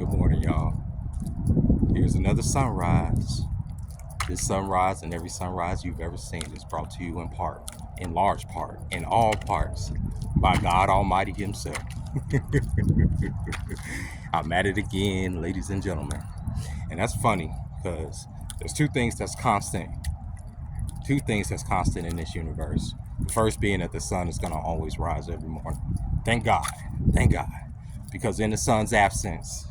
Good morning, y'all. Here's another sunrise. This sunrise and every sunrise you've ever seen is brought to you in part, in large part, in all parts, by God Almighty Himself. I'm at it again, ladies and gentlemen. And that's funny because there's two things that's constant. Two things that's constant in this universe. The first being that the sun is going to always rise every morning. Thank God. Thank God. Because in the sun's absence,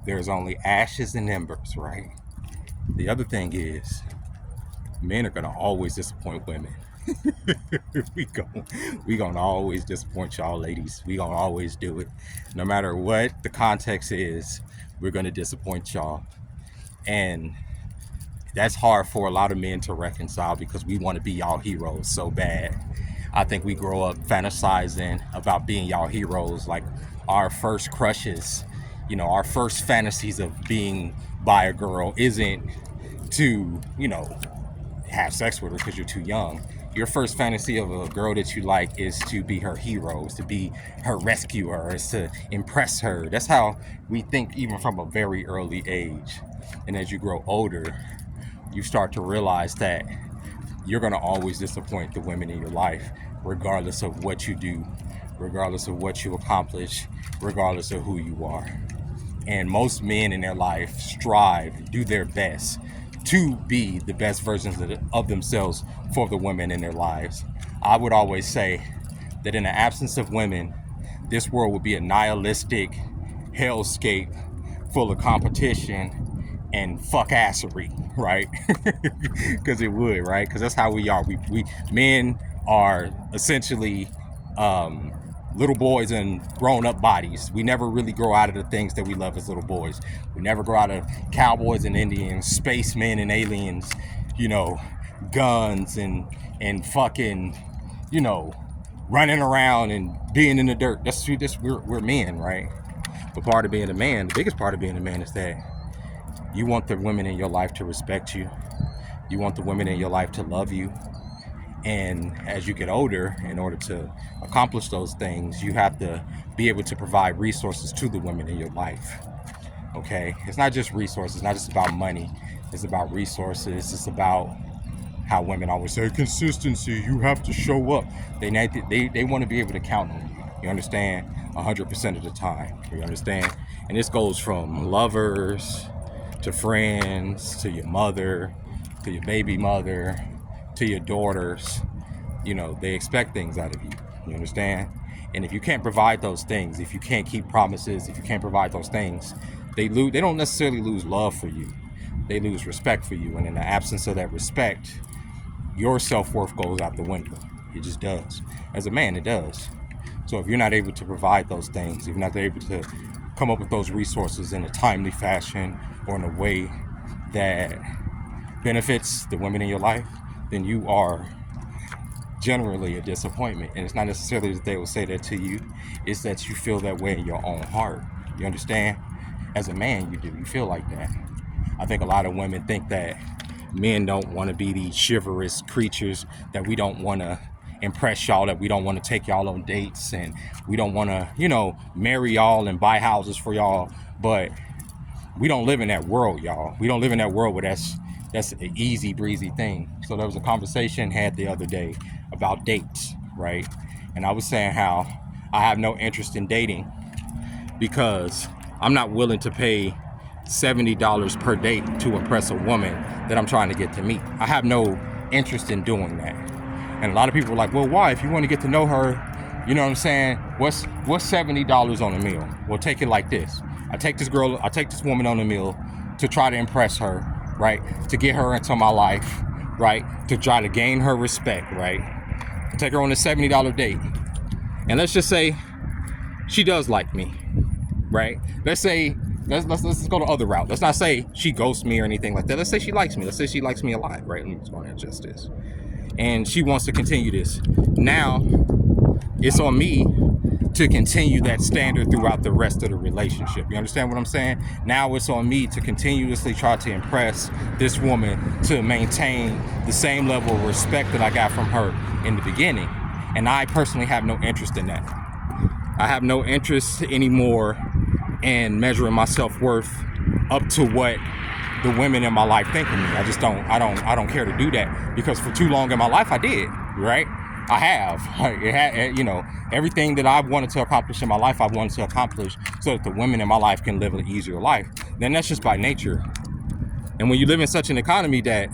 there's only ashes and embers, right? The other thing is, men are gonna always disappoint women. we gonna always disappoint y'all, ladies. We gonna always do it, no matter what the context is. We're gonna disappoint y'all, and that's hard for a lot of men to reconcile because we want to be y'all heroes so bad. I think we grow up fantasizing about being y'all heroes, like our first crushes. Our first fantasies of being by a girl isn't to, have sex with her because you're too young. Your first fantasy of a girl that you like is to be her hero, is to be her rescuer, is to impress her. That's how we think even from a very early age. And as you grow older, you start to realize that you're going to always disappoint the women in your life, regardless of what you do, regardless of what you accomplish, regardless of who you are. And most men in their life strive, do their best to be the best versions of themselves for the women in their lives. I would always say that in the absence of women, this world would be a nihilistic hellscape full of competition and fuckassery, right? Because it would, right? Because that's how we are. We men are essentially little boys in grown-up bodies. We never really grow out of the things that we love as little boys. We never grow out of cowboys and Indians, spacemen and aliens, guns and fucking, running around and being in the dirt. We're men, right? But part of being a man, the biggest part of being a man is that you want the women in your life to respect you. You want the women in your life to love you. And as you get older, in order to accomplish those things, you have to be able to provide resources to the women in your life. Okay? It's not just resources, it's not just about money. It's about resources. It's about how women always say, consistency, you have to show up. They want to be able to count on you. You understand? 100% of the time. You understand? And this goes from lovers to friends to your mother to your baby mother to your daughters. They expect things out of you. You understand? And if you can't provide those things, if you can't keep promises, if you can't provide those things, they don't necessarily lose love for you. They lose respect for you. And in the absence of that respect, your self-worth goes out the window. It just does. As a man, it does. So if you're not able to provide those things, if you're not able to come up with those resources in a timely fashion or in a way that benefits the women in your life, then you are generally a disappointment. And it's not necessarily that they will say that to you, it's that you feel that way in your own heart. You understand? As a man, you do. You feel like that. I think a lot of women think that men don't want to be these chivalrous creatures, that we don't want to impress y'all, that we don't want to take y'all on dates, and we don't want to, marry y'all and buy houses for y'all. But we don't live in that world, y'all. We don't live in that world where that's an easy breezy thing. So there was a conversation had the other day about dates, right? And I was saying how I have no interest in dating because I'm not willing to pay $70 per date to impress a woman that I'm trying to get to meet. I have no interest in doing that. And a lot of people are like, well, why? If you want to get to know her, you know what I'm saying? What's $70 on a meal? Well, take it like this. I take this woman on a meal to try to impress her, right? To get her into my life, right? To try to gain her respect, right? Take her on a $70 date. And let's just say she does like me, right? Let's say, let's go the other route. Let's not say she ghosts me or anything like that. Let's say she likes me. Let's say she likes me a lot, right? Let me just go ahead and adjust this. And she wants to continue this. Now, it's on me to continue that standard throughout the rest of the relationship. You understand what I'm saying? Now it's on me to continuously try to impress this woman to maintain the same level of respect that I got from her in the beginning. And I personally have no interest in that. I have no interest anymore and measuring my self-worth up to what the women in my life think of me. I don't care to do that, because for too long in my life I did, right? I have, you know, everything that I wanted to accomplish in my life, I wanted to accomplish so that the women in my life can live an easier life. Then that's just by nature. And when you live in such an economy that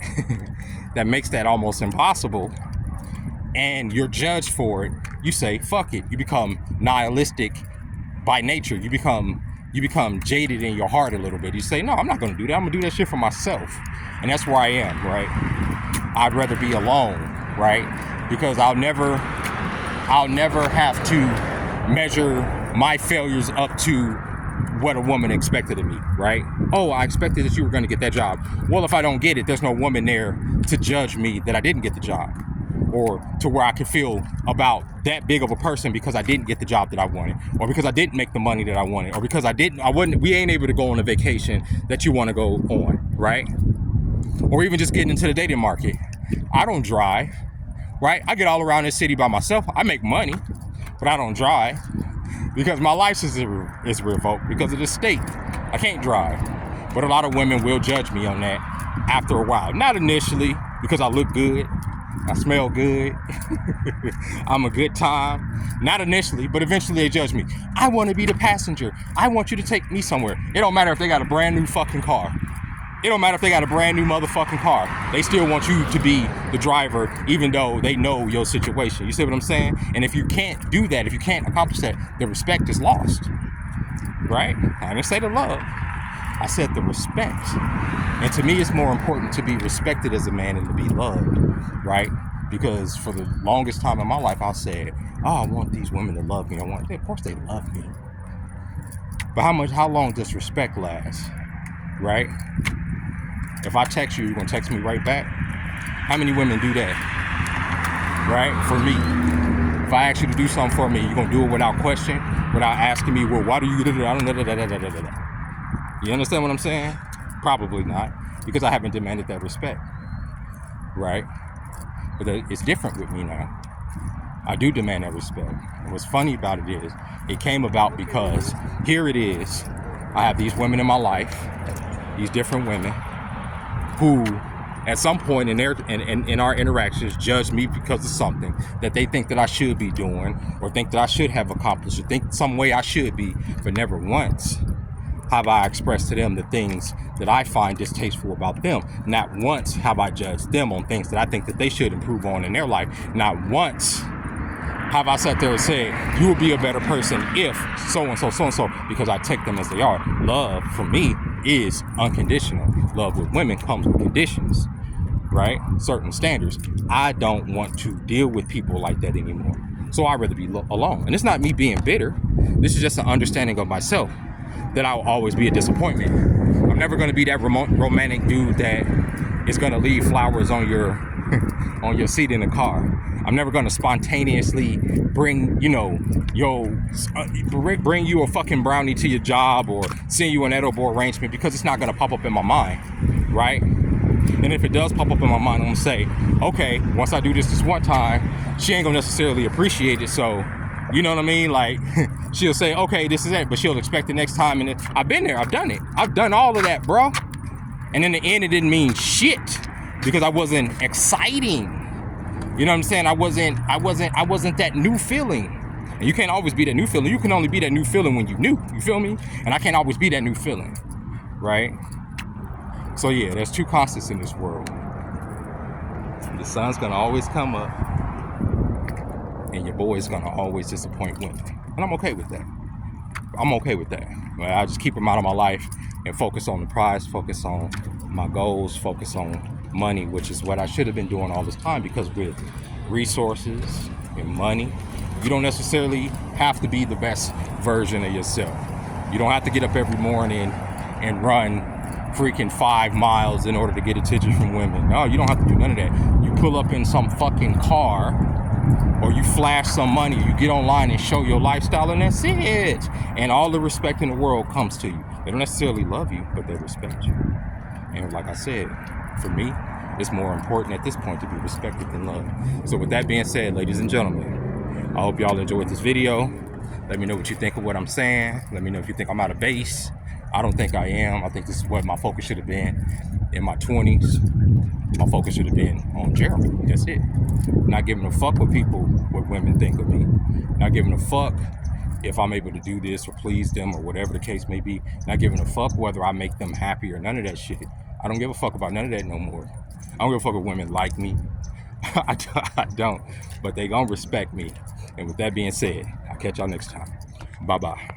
that makes that almost impossible, and you're judged for it, you say, fuck it. You become nihilistic by nature. You become jaded in your heart a little bit. You say, no, I'm not gonna do that. I'm gonna do that shit for myself. And that's where I am, right? I'd rather be alone, right? Because I'll never have to measure my failures up to what a woman expected of me, right? Oh, I expected that you were gonna get that job. Well, if I don't get it, there's no woman there to judge me that I didn't get the job, or to where I could feel about that big of a person because I didn't get the job that I wanted, or because I didn't make the money that I wanted, or because we ain't able to go on a vacation that you want to go on, right? Or even just getting into the dating market. I don't drive, right? I get all around this city by myself. I make money, but I don't drive because my license is revoked because of the state. I can't drive. But a lot of women will judge me on that after a while. Not initially, because I look good, I smell good, I'm a good time. Not initially, but eventually they judge me. I want to be the passenger. I want you to take me somewhere. It don't matter if they got a brand new fucking car. It don't matter if they got a brand new motherfucking car. They still want you to be the driver, even though they know your situation. You see what I'm saying? And if you can't do that, if you can't accomplish that, the respect is lost, right? I didn't say the love. I said the respect. And to me, it's more important to be respected as a man than to be loved, right? Because for the longest time in my life, I said, oh, I want these women to love me. Of course they love me. But how long does respect last, right? If I text you, you're gonna text me right back? How many women do that, right? For me. If I ask you to do something for me, you're gonna do it without question, without asking me, well, why do you do that? You understand what I'm saying? Probably not, because I haven't demanded that respect, right? But it's different with me now. I do demand that respect. And what's funny about it is, it came about because here it is. I have these women in my life, these different women, who at some point in our interactions judge me because of something that they think that I should be doing, or think that I should have accomplished, or think some way I should be, but never once have I expressed to them the things that I find distasteful about them. Not once have I judged them on things that I think that they should improve on in their life. Not once have I sat there and said, you will be a better person if so-and-so, because I take them as they are. Love, for me, is unconditional. Love with women comes with conditions, right? Certain standards. I don't want to deal with people like that anymore. So I'd rather be alone. And it's not me being bitter. This is just an understanding of myself, that I'll always be a disappointment. I'm never going to be that romantic dude that is going to leave flowers on your on your seat in the car. I'm never going to spontaneously bring bring you a fucking brownie to your job, or send you an edible arrangement, because it's not going to pop up in my mind, right? And if it does pop up in my mind, I'm going to say, okay, once I do this one time, she ain't going to necessarily appreciate it, so you know what I mean? Like, she'll say, okay, this is it, but she'll expect it next time. And I've been there, I've done it. I've done all of that, bro. And in the end, it didn't mean shit, because I wasn't exciting. You know what I'm saying? I wasn't that new feeling. And you can't always be that new feeling. You can only be that new feeling when you new. You feel me? And I can't always be that new feeling, right? So yeah, there's two constants in this world. The sun's gonna always come up, and your boy's gonna always disappoint women. And I'm okay with that. I'm okay with that. I just keep them out of my life and focus on the prize, focus on my goals, focus on money, which is what I should have been doing all this time, because with resources and money, you don't necessarily have to be the best version of yourself. You don't have to get up every morning and run freaking 5 miles in order to get attention from women. No, you don't have to do none of that. You pull up in some fucking car, or you flash some money, you get online and show your lifestyle, and that's it. And all the respect in the world comes to you. They don't necessarily love you, but they respect you. And like I said, for me, it's more important at this point to be respected than loved. So with that being said, ladies and gentlemen, I hope y'all enjoyed this video. Let me know what you think of what I'm saying. Let me know if you think I'm out of base. I don't think I am. I think this is what my focus should have been in my 20s. My focus should have been on Jeremy. That's it. Not giving a fuck what women think of me. Not giving a fuck if I'm able to do this or please them or whatever the case may be. Not giving a fuck whether I make them happy or none of that shit. I don't give a fuck about none of that no more. I don't give a fuck if women like me. I don't. But they gonna respect me. And with that being said, I'll catch y'all next time. Bye-bye.